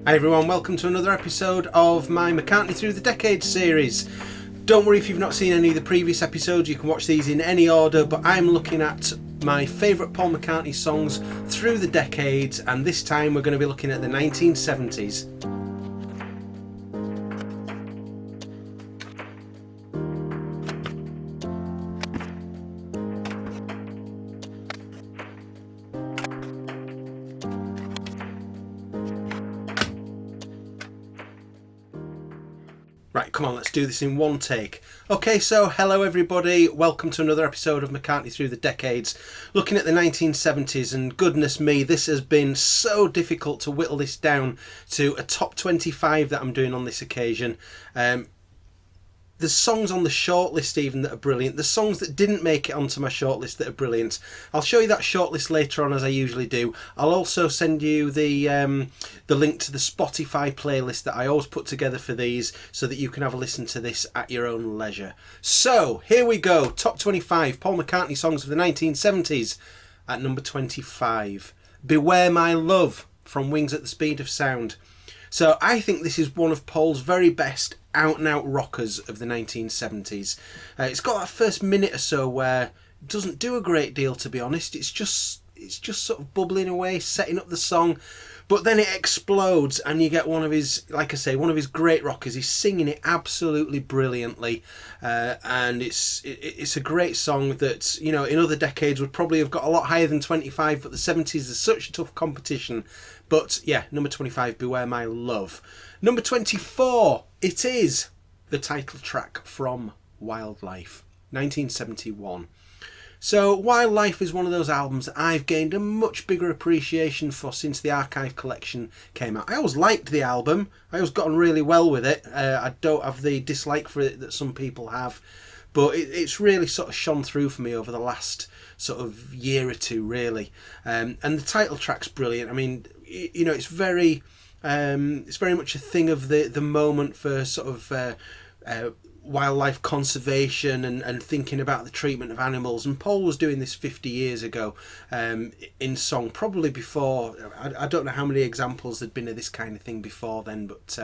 Hi everyone, welcome to another episode of my McCartney Through The Decades series. Don't worry if you've not seen any of the previous episodes, you can watch these in any order, but I'm looking at my favourite Paul McCartney songs through the decades, and this time we're going to be looking at the 1970s. Right, come on, let's do this in one take. Okay, so hello everybody, welcome to another episode of McCartney Through the Decades, looking at the 1970s, and goodness me, this has been so difficult to whittle this down to a top 25 that I'm doing on this occasion. There's songs on the shortlist even that are brilliant. There's songs that didn't make it onto my shortlist that are brilliant. I'll show you that shortlist later on, as I usually do. I'll also send you the link to the Spotify playlist that I always put together for these, so that you can have a listen to this at your own leisure. So here we go. Top 25 Paul McCartney songs of the 1970s. At number 25, Beware My Love from Wings at the Speed of Sound. So I think this is one of Paul's very best out-and-out rockers of the 1970s. It's got that first minute or so where it doesn't do a great deal, to be honest. It's just sort of bubbling away, setting up the song. But then it explodes and you get one of his, like I say, one of his great rockers. He's singing it absolutely brilliantly. And it's a great song that, you know, in other decades would probably have got a lot higher than 25, but the 70s is such a tough competition. But yeah, number 25, Beware My Love. Number 24, it is the title track from Wildlife, 1971. So Wildlife is one of those albums that I've gained a much bigger appreciation for since the Archive collection came out. I always liked the album. I always got on really well with it. I don't have the dislike for it that some people have. But it's really sort of shone through for me over the last sort of year or two, really. And the title track's brilliant. I mean, you know, it's very much a thing of the moment for sort of wildlife conservation and thinking about the treatment of animals. And Paul was doing this 50 years ago in song, probably before. I don't know how many examples there'd been of this kind of thing before then, but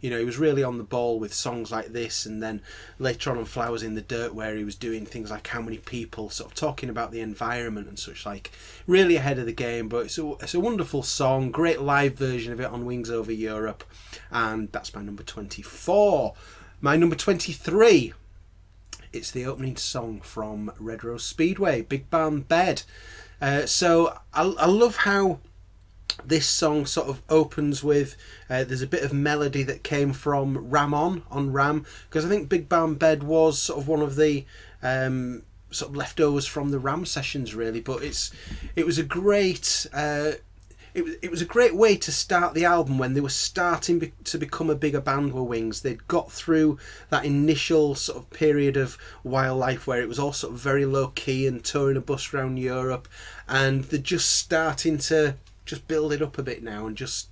you know, he was really on the ball with songs like this, and then later on Flowers in the Dirt, where he was doing things like How Many People, sort of talking about the environment and such, like really ahead of the game. But it's a wonderful song, great live version of it on Wings Over Europe, and that's my number 24. My number 23, it's the opening song from Red Rose Speedway, Big Barn Bed. So I love how this song sort of opens with, there's a bit of melody that came from Ram on Ram, because I think Big Barn Bed was sort of one of the sort of leftovers from the Ram sessions, really. But it was a great... It was a great way to start the album when they were starting to become a bigger band, were Wings. They'd got through that initial sort of period of Wildlife where it was all sort of very low key and touring a bus around Europe, and they're just starting to just build it up a bit now and just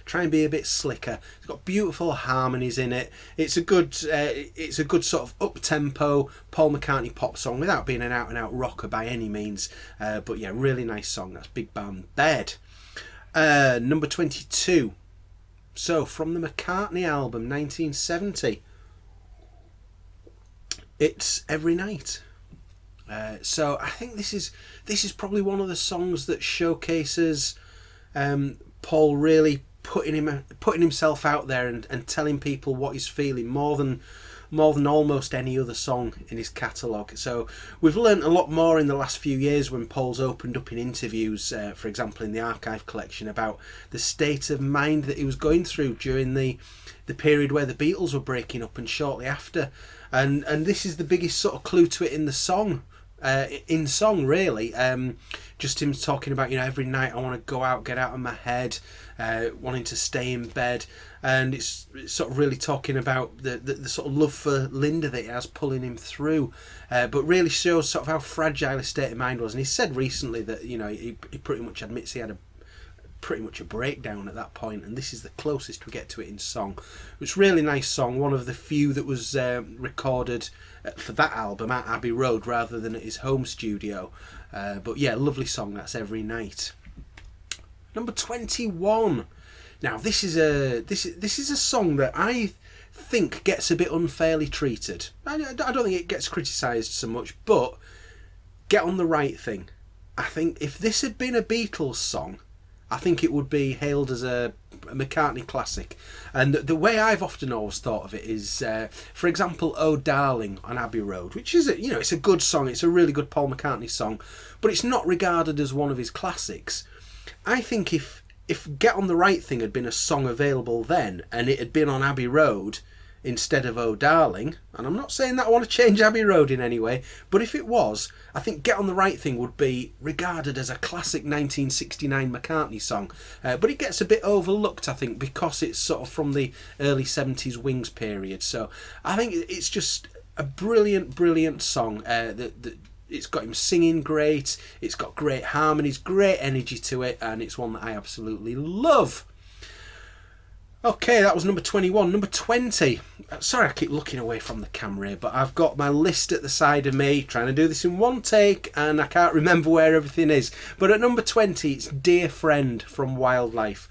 try and be a bit slicker. It's got beautiful harmonies in it. It's a good sort of up-tempo Paul McCartney pop song without being an out-and-out rocker by any means. But yeah, really nice song. That's Big Barn Bed. Number 22. So from the McCartney album 1970, it's Every Night. So I think this is probably one of the songs that showcases Paul really putting himself out there and telling people what he's feeling more than almost any other song in his catalogue. So we've learnt a lot more in the last few years when Paul's opened up in interviews, for example in the Archive collection, about the state of mind that he was going through during the period where the Beatles were breaking up and shortly after. And this is the biggest sort of clue to it in the song. Really, just him talking about, you know, every night I want to go out, get out of my head, wanting to stay in bed, and it's sort of really talking about the sort of love for Linda that he has pulling him through, but really shows sort of how fragile his state of mind was. And he said recently that, you know, he pretty much admits he had pretty much a breakdown at that point, and this is the closest we get to it in song. It's a really nice song, one of the few that was recorded for that album at Abbey Road rather than at his home studio. But yeah, lovely song. That's Every Night. Number 21, Now, this is a song that I think gets a bit unfairly treated. I don't think it gets criticised so much, but Get on the Right Thing. I think if this had been a Beatles song, I think it would be hailed as a McCartney classic. And the way I've often always thought of it is, for example, Oh Darling on Abbey Road, which is, it's a good song. It's a really good Paul McCartney song, but it's not regarded as one of his classics. I think if Get on the Right Thing had been a song available then, and it had been on Abbey Road instead of Oh Darling, and I'm not saying that I want to change Abbey Road in any way, but if it was, I think Get on the Right Thing would be regarded as a classic 1969 McCartney song. But it gets a bit overlooked, I think, because it's sort of from the early 70s Wings period. So I think it's just a brilliant song. It's got him singing great, it's got great harmonies, great energy to it, and it's one that I absolutely love. Okay, that was number 21. Number 20. Sorry, I keep looking away from the camera here, but I've got my list at the side of me, trying to do this in one take, and I can't remember where everything is. But at number 20, it's Dear Friend from Wildlife.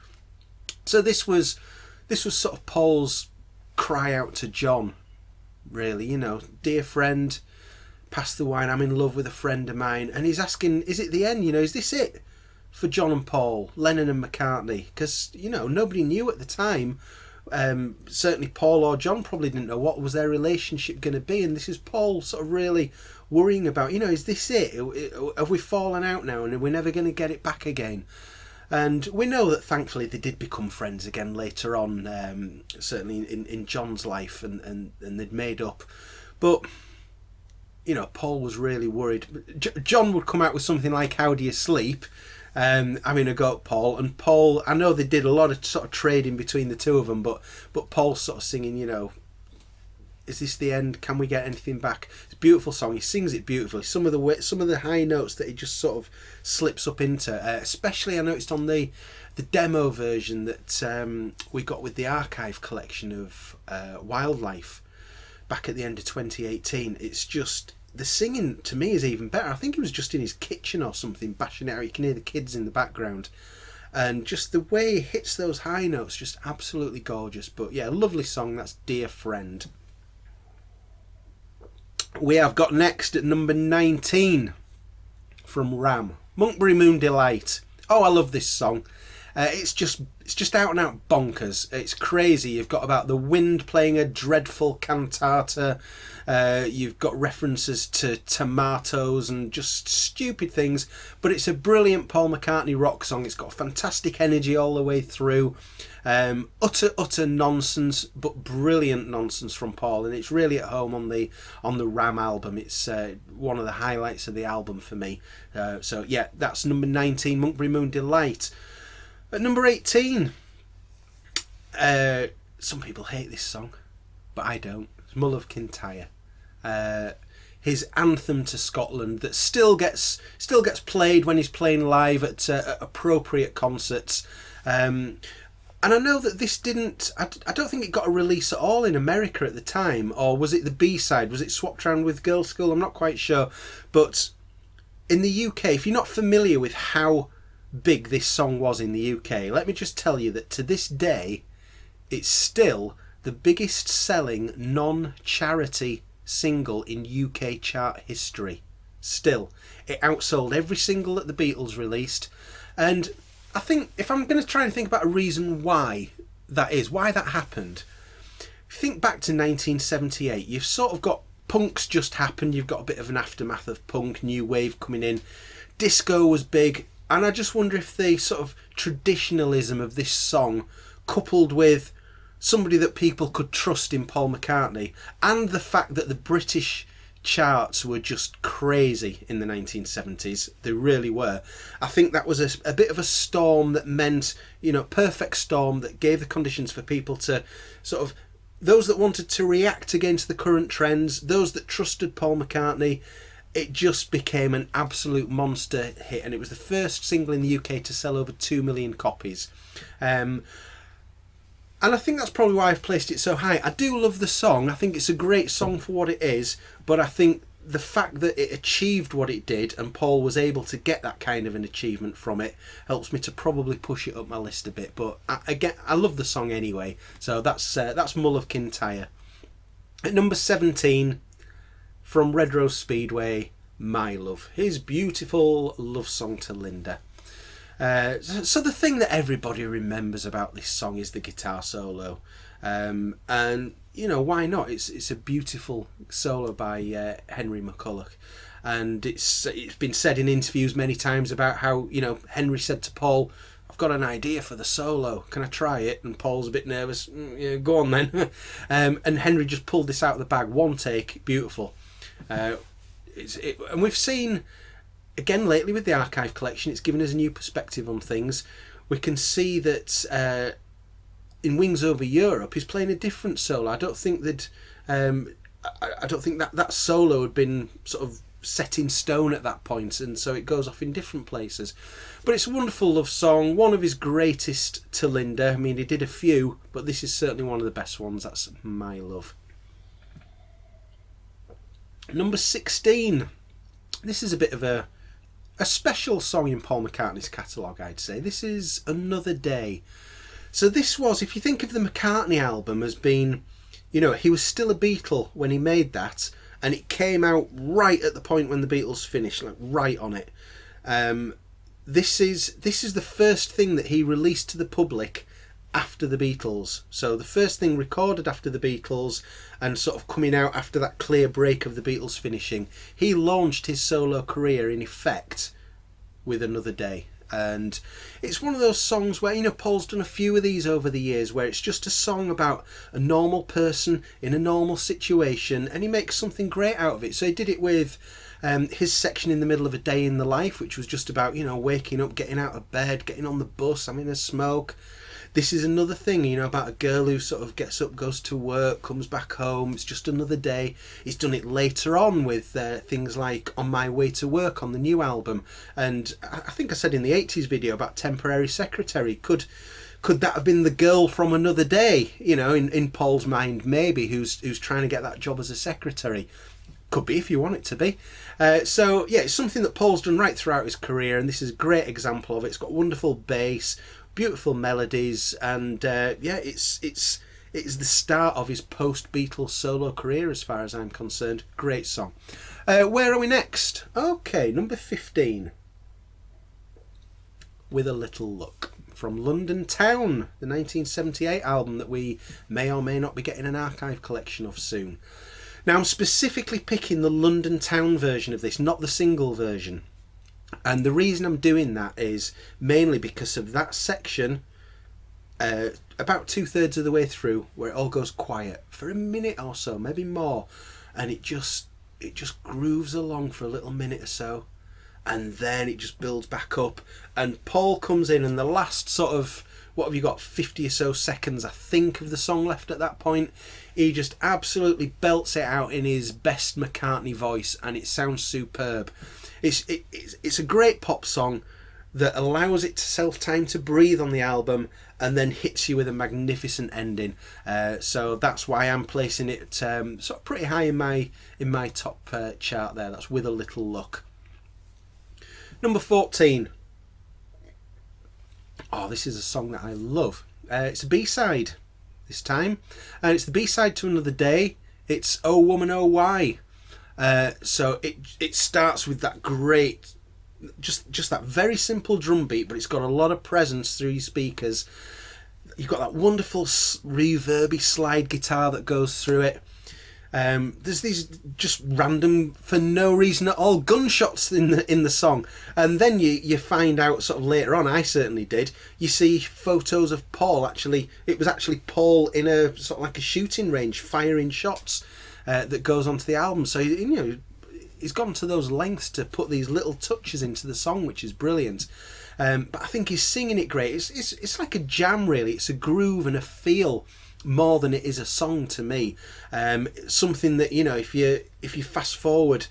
So this was sort of Paul's cry out to John, really, dear friend, pass the wine, I'm in love with a friend of mine. And he's asking, is it the end? Is this it for John and Paul, Lennon and McCartney? Because, nobody knew at the time. Certainly Paul or John probably didn't know what was their relationship going to be. And this is Paul sort of really worrying about, is this it? Have we fallen out now and we're never going to get it back again? And we know that thankfully they did become friends again later on, certainly in John's life, and they'd made up. But Paul was really worried. John would come out with something like "How do you sleep?" Having a go at Paul, and Paul, I know they did a lot of sort of trading between the two of them, but Paul's sort of singing, is this the end? Can we get anything back? It's a beautiful song. He sings it beautifully. Some of the high notes that he just sort of slips up into, especially I noticed on the demo version that we got with the archive collection of Wildlife back at the end of 2018. It's just, the singing to me is even better. I think he was just in his kitchen or something bashing it out. You can hear the kids in the background, and just the way he hits those high notes, just absolutely gorgeous. But yeah, lovely song. That's Dear Friend. We have got next at number 19 from Ram, Monkberry Moon Delight. Oh, I love this song. It's just out and out bonkers. It's crazy. You've got about the wind playing a dreadful cantata. You've got references to tomatoes and just stupid things. But it's a brilliant Paul McCartney rock song. It's got fantastic energy all the way through. Utter nonsense, but brilliant nonsense from Paul, and it's really at home on the Ram album. It's one of the highlights of the album for me. So yeah, that's number 19, Monkberry Moon Delight. At number 18, some people hate this song, but I don't. It's Mull of Kintyre. His anthem to Scotland that still gets played when he's playing live at appropriate concerts. And I know that this didn't, I don't think it got a release at all in America at the time, or was it the B-side? Was it swapped around with Girls' School? I'm not quite sure. But in the UK, if you're not familiar with how big this song was in the UK, let me just tell you that to this day, it's still the biggest selling non-charity single in UK chart history. Still. It outsold every single that the Beatles released. And I think if I'm going to try and think about a reason why that is, why that happened, think back to 1978. You've sort of got punk's just happened. You've got a bit of an aftermath of punk, new wave coming in. Disco was big. And I just wonder if the sort of traditionalism of this song, coupled with somebody that people could trust in Paul McCartney, and the fact that the British charts were just crazy in the 1970s, they really were. I think that was a bit of a storm that meant, perfect storm that gave the conditions for people to sort of, those that wanted to react against the current trends, those that trusted Paul McCartney. It just became an absolute monster hit, and it was the first single in the UK to sell over 2 million copies. And I think that's probably why I've placed it so high. I do love the song. I think it's a great song for what it is, but I think the fact that it achieved what it did and Paul was able to get that kind of an achievement from it helps me to probably push it up my list a bit. But I love the song anyway, so that's Mull of Kintyre. At number 17, from Red Rose Speedway, My Love, his beautiful love song to Linda. So the thing that everybody remembers about this song is the guitar solo, and you know, why not? It's a beautiful solo by Henry McCulloch, and it's been said in interviews many times about how, you know, Henry said to Paul, "I've got an idea for the solo, can I try it?" And Paul's a bit nervous. Yeah, go on then. And Henry just pulled this out of the bag, one take, beautiful. And we've seen, again lately with the archive collection, it's given us a new perspective on things. We can see that in Wings Over Europe he's playing a different solo. I don't think that that solo had been sort of set in stone at that point, and so it goes off in different places. But it's a wonderful love song, one of his greatest to Linda. I mean, he did a few, but this is certainly one of the best ones. That's My Love. Number 16. This is a bit of a special song in Paul McCartney's catalogue, I'd say. This is Another Day. So this was, if you think of the McCartney album as being, you know, he was still a Beatle when he made that, and it came out right at the point when the Beatles finished, like right on it. This is the first thing that he released to the public after the Beatles. So the first thing recorded after the Beatles and sort of coming out after that clear break of the Beatles finishing. He launched his solo career in effect with Another Day. And it's one of those songs where, you know, Paul's done a few of these over the years where it's just a song about a normal person in a normal situation, and he makes something great out of it. So he did it with his section In the Middle of a Day in the Life, which was just about, you know, waking up, getting out of bed, getting on the bus, having a smoke. This is another thing, you know, about a girl who sort of gets up, goes to work, comes back home. It's just another day. He's done it later on with things like On My Way to Work on the new album. And I think I said in the 80s video about Temporary Secretary. Could that have been the girl from Another Day, you know, in Paul's mind, maybe, who's trying to get that job as a secretary? Could be if you want it to be. So, yeah, it's something that Paul's done right throughout his career, and this is a great example of it. It's got wonderful bass, beautiful melodies, and yeah, it's the start of his post-Beatles solo career as far as I'm concerned. Great song. Where are we next? Okay, number 15. With a Little Luck, from London Town, the 1978 album that we may or may not be getting an archive collection of soon. Now, I'm specifically picking the London Town version of this, not the single version. And the reason I'm doing that is mainly because of that section, about 2/3 of the way through, where it all goes quiet for a minute or so, maybe more, and it just grooves along for a little minute or so, and then it just builds back up, and Paul comes in, and the last sort of, what have you got, 50 or so seconds, I think, of the song left at that point, he just absolutely belts it out in his best McCartney voice, and it sounds superb. It's a great pop song that allows it time to breathe on the album, and then hits you with a magnificent ending. So that's why I'm placing it sort of pretty high in my top chart there. That's With a Little Luck. Number 14. Oh, this is a song that I love. It's a B-side this time, and it's the B-side to Another Day. It's Oh Woman Oh Why. So it starts with that great, just that very simple drum beat, but it's got a lot of presence through your speakers. You've got that wonderful reverby slide guitar that goes through it. There's these just random, for no reason at all, gunshots in the song, and then you find out sort of later on, I certainly did, you see photos of Paul. Actually, it was actually Paul in a sort of like a shooting range firing shots. That goes onto the album. So, you know, he's gone to those lengths to put these little touches into the song, which is brilliant. But I think he's singing it great. It's like a jam, really. It's a groove and a feel more than it is a song to me. Something that, you know, if you fast forward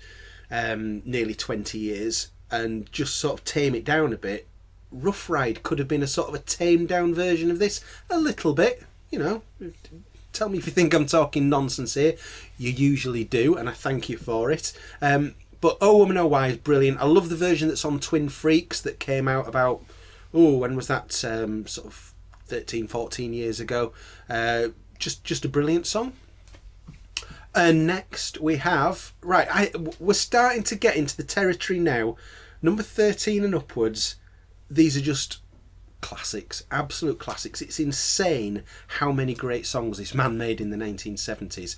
nearly 20 years and just sort of tame it down a bit, Rough Ride could have been a sort of a tamed down version of this, a little bit, you know, tell me if you think I'm talking nonsense here. You usually do, and I thank you for it. But Oh Woman Oh Why is brilliant. I love the version that's on Twin Freaks that came out about, when was that? Sort of 13, 14 years ago. Just a brilliant song. And next we have, we're starting to get into the territory now. Number 13 and upwards, these are just classics, absolute classics. It's insane how many great songs this man made in the 1970s.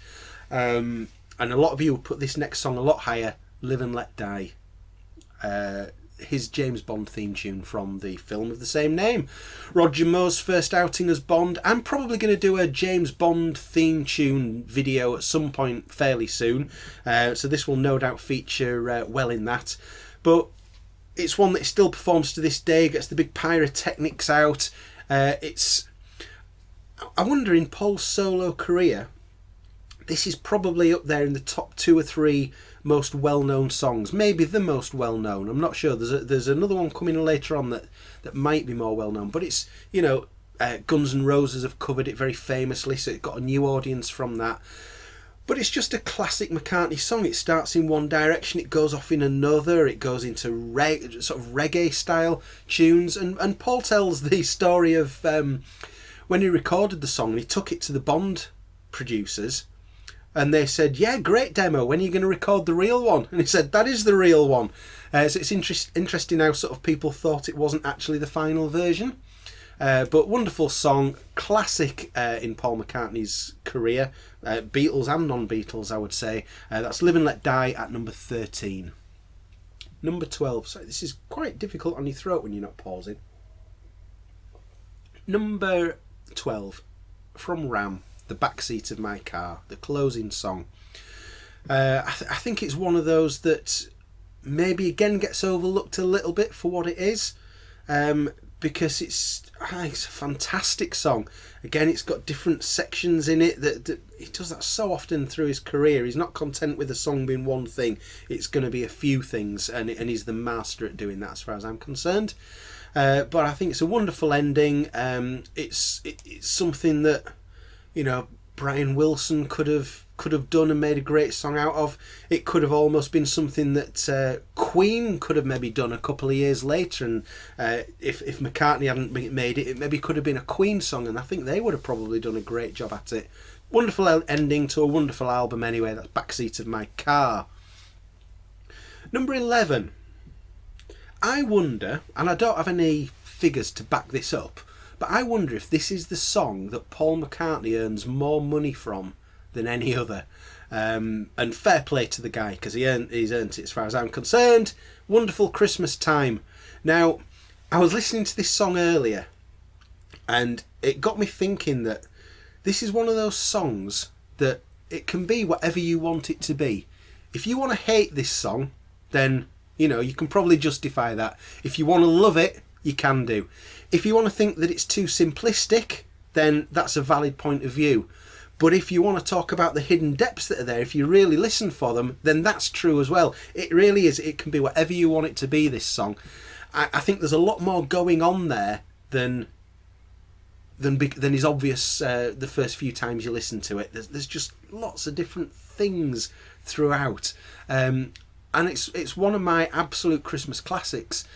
And a lot of you will put this next song a lot higher, Live and Let Die. His James Bond theme tune from the film of the same name. Roger Moore's first outing as Bond. I'm probably going to do a James Bond theme tune video at some point fairly soon. So this will no doubt feature well in that. But it's one that still performs to this day, gets the big pyrotechnics out. I wonder, in Paul's solo career, this is probably up there in the top 2 or 3 most well-known songs, maybe the most well-known. I'm not sure. There's another one coming later on that might be more well-known, but it's, Guns N' Roses have covered it very famously, so it got a new audience from that. But it's just a classic McCartney song. It starts in one direction, it goes off in another, it goes into sort of reggae style tunes, and Paul tells the story of when he recorded the song, he took it to the Bond producers. And they said, yeah, great demo, when are you going to record the real one? And he said, that is the real one. So it's interesting how sort of people thought it wasn't actually the final version. But wonderful song, classic in Paul McCartney's career. Beatles and non-Beatles, I would say. That's Live and Let Die at number 13. Number 12. Sorry, this is quite difficult on your throat when you're not pausing. Number 12, from Ram. The Backseat of My Car, the closing song. I think it's one of those that maybe again gets overlooked a little bit for what it is, because it's a fantastic song. Again, it's got different sections in it. That he does that so often through his career. He's not content with a song being one thing. It's going to be a few things, and he's the master at doing that as far as I'm concerned. But I think it's a wonderful ending. It's something that, Brian Wilson could have done and made a great song out of. It could have almost been something that Queen could have maybe done a couple of years later, and if McCartney hadn't made it, it maybe could have been a Queen song, and I think they would have probably done a great job at it. Wonderful ending to a wonderful album anyway. That's Backseat of My Car. Number 11. I wonder, and I don't have any figures to back this up, but I wonder if this is the song that Paul McCartney earns more money from than any other. And fair play to the guy, because he's earned it as far as I'm concerned. Wonderful Christmas Time. Now, I was listening to this song earlier, and it got me thinking that this is one of those songs that it can be whatever you want it to be. If you want to hate this song, then, you can probably justify that. If you want to love it, you can do. If you want to think that it's too simplistic, then that's a valid point of view. But if you want to talk about the hidden depths that are there, if you really listen for them, then that's true as well. It really is. It can be whatever you want it to be, this song. I think there's a lot more going on there than is obvious the first few times you listen to it. There's just lots of different things throughout. And it's one of my absolute Christmas classics.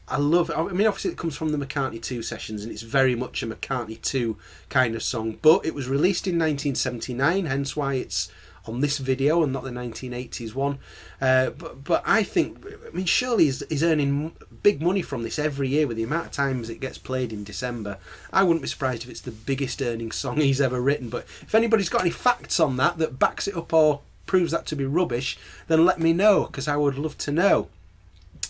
Obviously it comes from the McCartney 2 sessions, and it's very much a McCartney 2 kind of song, but it was released in 1979, hence why it's on this video and not the 1980s one. But I think, surely he's earning big money from this every year with the amount of times it gets played in December. I wouldn't be surprised if it's the biggest earning song he's ever written, but if anybody's got any facts on that backs it up or proves that to be rubbish, then let me know, because I would love to know.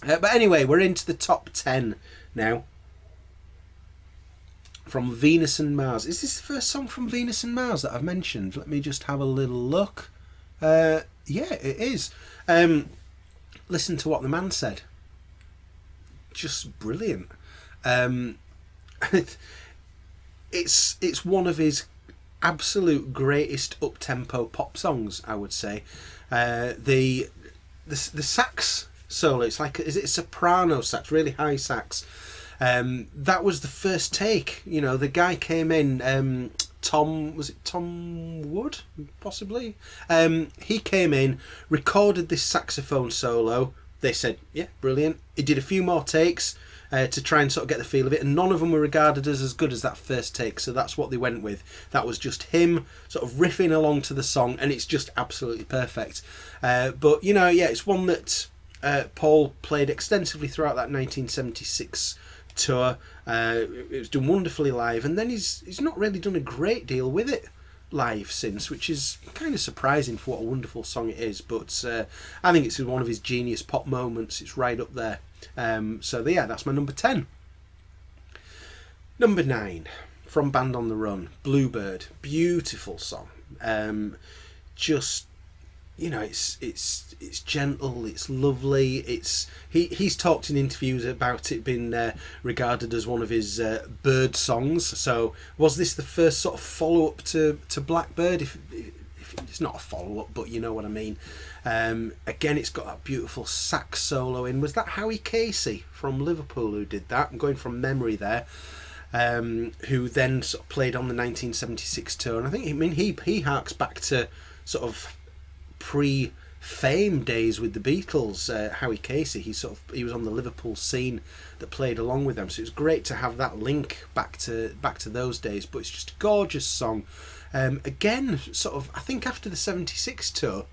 But anyway, we're into the top 10 now. From Venus and Mars. Is this the first song from Venus and Mars that I've mentioned? Let me just have a little look. Yeah, it is. Listen to what the man said. Just brilliant. It's one of his absolute greatest up-tempo pop songs, I would say. The sax solo, it's like, is it a soprano sax, really high sax? That was the first take. The guy came in, Tom Wood, possibly? He came in, recorded this saxophone solo. They said, yeah, brilliant. He did a few more takes to try and sort of get the feel of it, and none of them were regarded as good as that first take, so that's what they went with. That was just him sort of riffing along to the song, and it's just absolutely perfect. But, you know, yeah, it's one that Paul played extensively throughout that 1976 tour. It was done wonderfully live, and then he's not really done a great deal with it live since, which is kind of surprising for what a wonderful song it is. But I think it's one of his genius pop moments. It's right up there. So yeah, that's my number 10. Number 9, from Band on the Run, Bluebird. Beautiful song. Just, you know, it's gentle, it's lovely. He's talked in interviews about it being regarded as one of his bird songs. So was this the first sort of follow up to Blackbird? If it's not a follow up, but you know what I mean. Again, it's got that beautiful sax solo in. Was that Howie Casey from Liverpool who did that? I'm going from memory there. Who then sort of played on the 1976 tour, and I think he harks back to sort of pre-fame days with the Beatles. Howie Casey, he was on the Liverpool scene that played along with them, so it was great to have that link back to those days. But it's just a gorgeous song. Again, sort of, I think after the 76 tour,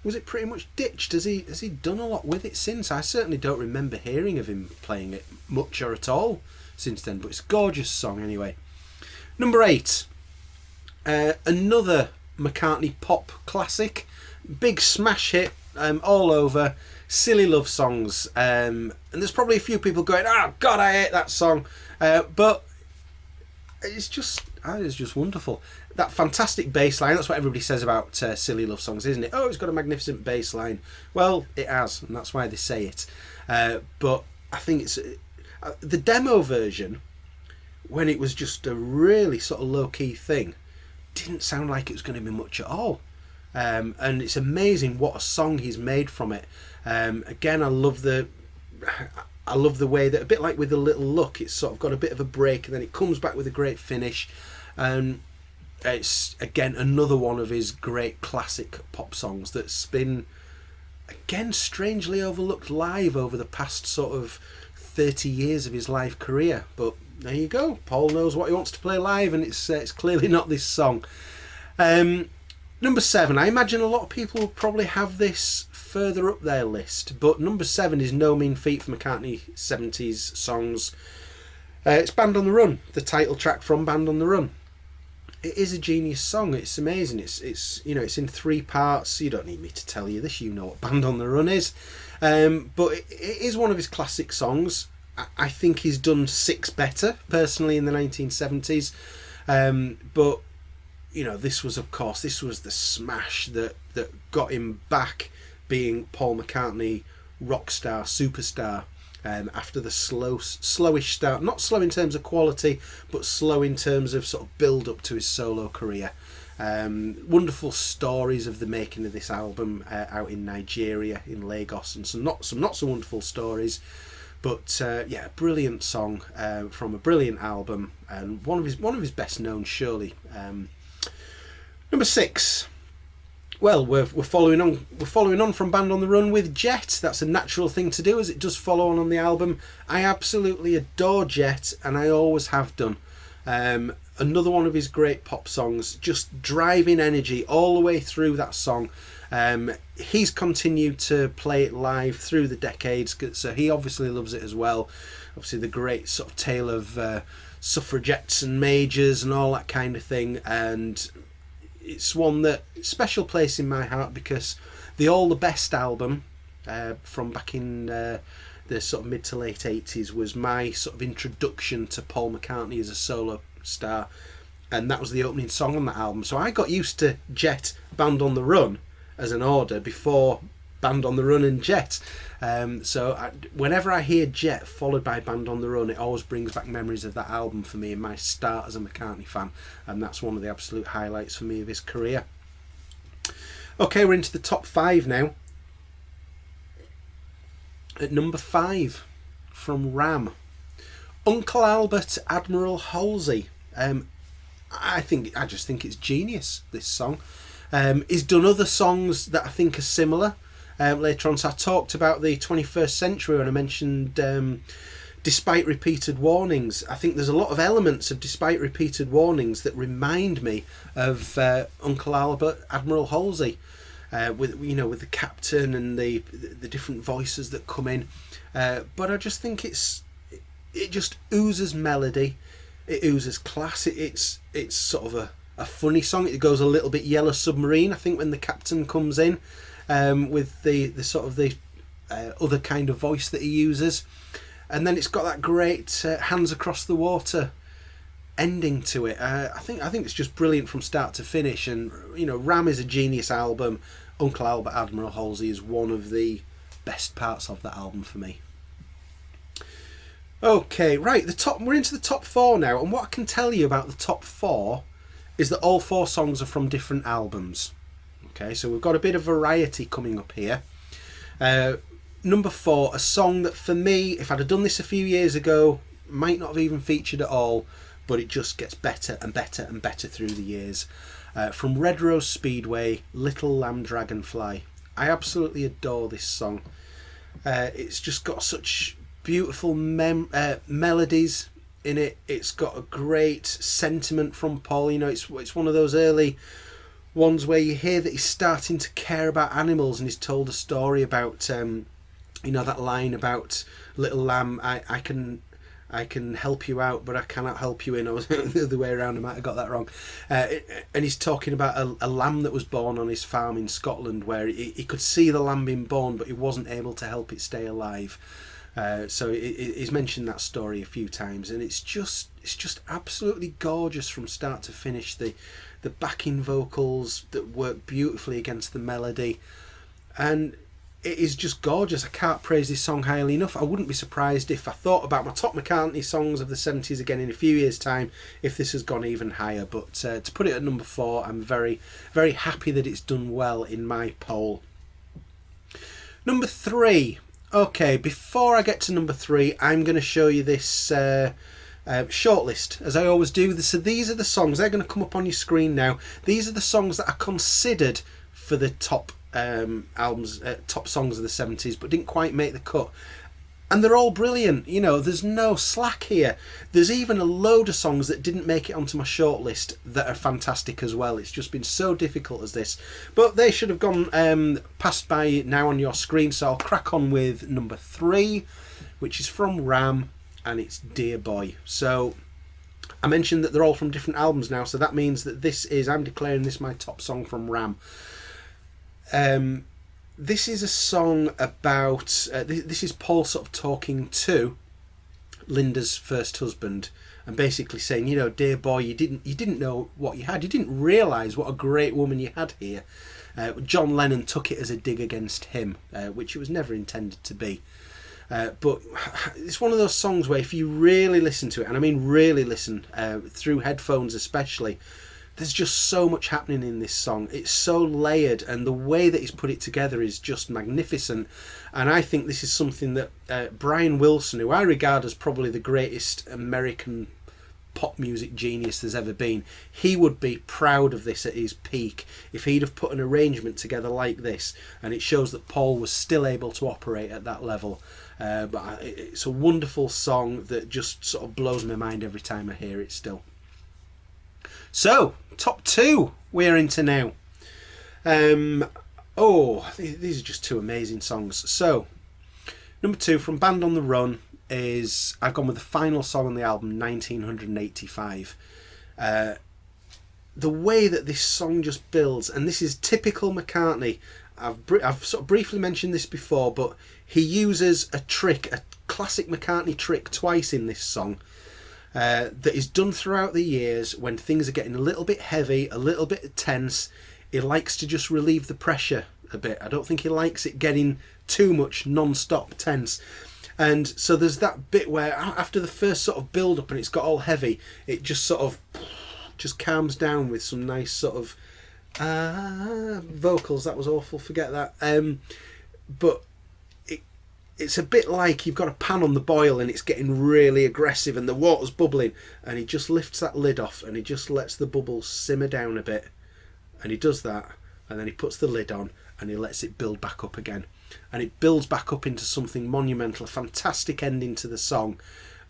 was it pretty much ditched? Has he done a lot with it since? I certainly don't remember hearing of him playing it much or at all since then, but it's a gorgeous song anyway. Number 8, another McCartney pop classic, big smash hit all over, Silly Love Songs, and there's probably a few people going, oh god, I hate that song, but it's just wonderful. That fantastic bass line, that's what everybody says about Silly Love Songs, isn't it? Oh, it's got a magnificent bass line. Well, it has, and that's why they say it. But I think it's the demo version, when it was just a really sort of low-key thing, didn't sound like it was going to be much at all. And it's amazing what a song he's made from it. Again, I love the way that, a bit like with The Little Luck, it's sort of got a bit of a break and then it comes back with a great finish. It's, again, another one of his great classic pop songs that's been, again, strangely overlooked live over the past sort of 30 years of his live career. But there you go, Paul knows what he wants to play live, and it's clearly not this song. Number 7, I imagine a lot of people will probably have this further up their list, but number 7 is no mean feat for McCartney 70s songs. It's Band on the Run, the title track from Band on the Run. It is a genius song. It's amazing. It's you know, it's in 3 parts. You don't need me to tell you this. You know what Band on the Run is. But it is one of his classic songs. I think he's done 6 better, personally, in the 1970s. But, you know, this was the smash that got him back being Paul McCartney, rock star, superstar. After the slowish start, not slow in terms of quality, but slow in terms of sort of build up to his solo career. Wonderful stories of the making of this album out in Nigeria, in Lagos, and some not so wonderful stories, but yeah, brilliant song from a brilliant album, and one of his best known, surely. Number 6. Well, we're following on from Band on the Run with Jet. That's a natural thing to do, as it does follow on the album. I absolutely adore Jet, and I always have done. Another one of his great pop songs, just driving energy all the way through that song. He's continued to play it live through the decades, so he obviously loves it as well. Obviously the great sort of tale of suffragettes and majors and all that kind of thing, and it's one that special place in my heart because the All the Best album from back in the sort of mid to late 80s was my sort of introduction to Paul McCartney as a solo star, and that was the opening song on that album. So I got used to Jet, Band on the Run as an order before Band on the Run and Jet. Whenever I hear Jet followed by Band on the Run, it always brings back memories of that album for me and my start as a McCartney fan, and that's one of the absolute highlights for me of his career. Okay, we're into the top 5 now. At number 5, from Ram, Uncle Albert, Admiral Halsey. I just think it's genius, this song. He's done other songs that I think are similar later on. So I talked about the 21st Century when I mentioned Despite Repeated Warnings. I think there's a lot of elements of Despite Repeated Warnings that remind me of Uncle Albert, Admiral Halsey, with the captain and the different voices that come in. But I just think it just oozes melody, it oozes class. It's sort of a funny song. It goes a little bit Yellow Submarine, I think, when the captain comes in with the sort of the other kind of voice that he uses. And then it's got that great Hands Across the Water ending to it. I think it's just brilliant from start to finish. And Ram is a genius album. Uncle Albert, Admiral Halsey is one of the best parts of that album for me. Okay, right, we're into the top 4 now, and what I can tell you about the top 4 is that all 4 songs are from different albums. Okay, so we've got a bit of variety coming up here. Number 4, a song that for me, if I'd have done this a few years ago, might not have even featured at all, but it just gets better and better and better through the years. From Red Rose Speedway, Little Lamb Dragonfly. I absolutely adore this song. It's just got such beautiful melodies in it. It's got a great sentiment from Paul. It's one of those early ones where you hear that he's starting to care about animals, and he's told a story about that line about Little Lamb, I can help you out, but I cannot help you in. I was the other way around, I might have got that wrong. And he's talking about a lamb that was born on his farm in Scotland, where he could see the lamb being born, but he wasn't able to help it stay alive. So he's mentioned that story a few times, and it's just absolutely gorgeous from start to finish. The backing vocals that work beautifully against the melody, and it is just gorgeous. I can't praise this song highly enough. I wouldn't be surprised if I thought about my top McCartney songs of the 70s again in a few years' time if this has gone even higher. But to put it at number 4, I'm very, very happy that it's done well in my poll. Number 3. Okay, before I get to number 3, I'm going to show you this shortlist, as I always do. So these are the songs. They're going to come up on your screen now. These are the songs that are considered for the top albums, top songs of the 70s, but didn't quite make the cut. And they're all brilliant. There's no slack here. There's even a load of songs that didn't make it onto my shortlist that are fantastic as well. It's just been so difficult as this. But they should have gone passed by now on your screen, so I'll crack on with number 3, which is from Ram, and it's Dear Boy. So I mentioned that they're all from different albums now, so that means that I'm declaring this my top song from Ram. This is a song about this is Paul sort of talking to Linda's first husband, and basically saying, dear boy, you didn't know what you had. You didn't realise what a great woman you had here. John Lennon took it as a dig against him, which it was never intended to be. But it's one of those songs where if you really listen to it, and I mean really listen, through headphones especially, there's just so much happening in this song. It's so layered, and the way that he's put it together is just magnificent. And I think this is something that Brian Wilson, who I regard as probably the greatest American pop music genius there's ever been, he would be proud of this at his peak if he'd have put an arrangement together like this. And it shows that Paul was still able to operate at that level. But it's a wonderful song that just sort of blows my mind every time I hear it still. So, top 2 we're into now. These are just 2 amazing songs. So, number 2 from Band on the Run is, I've gone with the final song on the album, 1985. The way that this song just builds, and this is typical McCartney. I've sort of briefly mentioned this before, but he uses a classic McCartney trick twice in this song. That is done throughout the years when things are getting a little bit heavy, a little bit tense. He likes to just relieve the pressure a bit. I don't think he likes it getting too much non-stop tense. And so there's that bit where after the first sort of build up and it's got all heavy, it just sort of just calms down with some nice sort of vocals. That was awful, forget that. But it's a bit like you've got a pan on the boil and it's getting really aggressive and the water's bubbling, and he just lifts that lid off and he just lets the bubbles simmer down a bit, and he does that, and then he puts the lid on and he lets it build back up again, and it builds back up into something monumental, a fantastic ending to the song.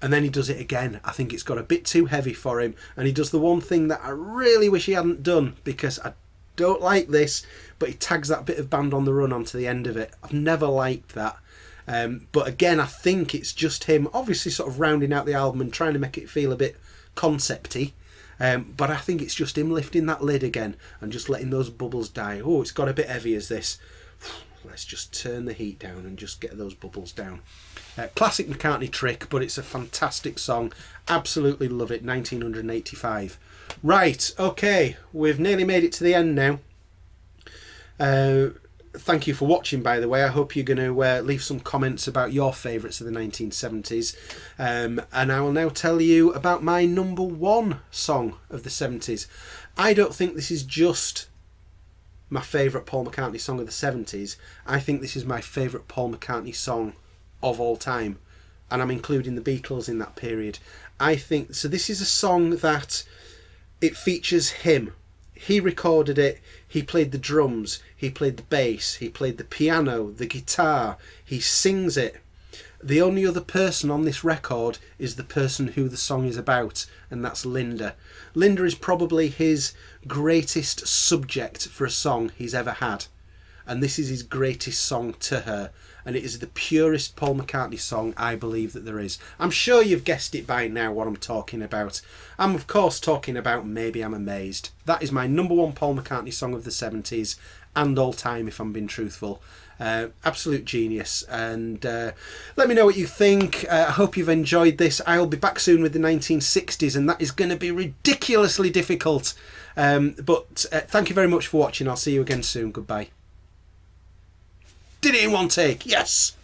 And then he does it again. I think it's got a bit too heavy for him, and he does the one thing that I really wish he hadn't done, because I don't like this, but he tags that bit of Band on the Run onto the end of it. I've never liked that. But again, I think it's just him obviously sort of rounding out the album and trying to make it feel a bit concepty. But I think it's just him lifting that lid again and just letting those bubbles die. Oh, it's got a bit heavy as this. Let's just turn the heat down and just get those bubbles down. Classic McCartney trick, but it's a fantastic song. Absolutely love it. 1985. Right, okay, we've nearly made it to the end now. Thank you for watching, by the way. I hope you're going to leave some comments about your favourites of the 1970s. And I will now tell you about my number one song of the 70s. I don't think this is just my favourite Paul McCartney song of the 70s. I think this is my favourite Paul McCartney song of all time. And I'm including the Beatles in that period. I think, so this is a song that it features him. He recorded it, he played the drums, he played the bass, he played the piano, the guitar, he sings it. The only other person on this record is the person who the song is about, and that's Linda. Linda is probably his greatest subject for a song he's ever had, and this is his greatest song to her, and it is the purest Paul McCartney song I believe that there is. I'm sure you've guessed it by now what I'm talking about. I'm of course talking about Maybe I'm Amazed. That is my number one Paul McCartney song of the 70s and all time, if I'm being truthful. Absolute genius. And let me know what you think. I hope you've enjoyed this. I'll be back soon with the 1960s, and that is going to be ridiculously difficult. But thank you very much for watching. I'll see you again soon. Goodbye. Did it in one take. Yes.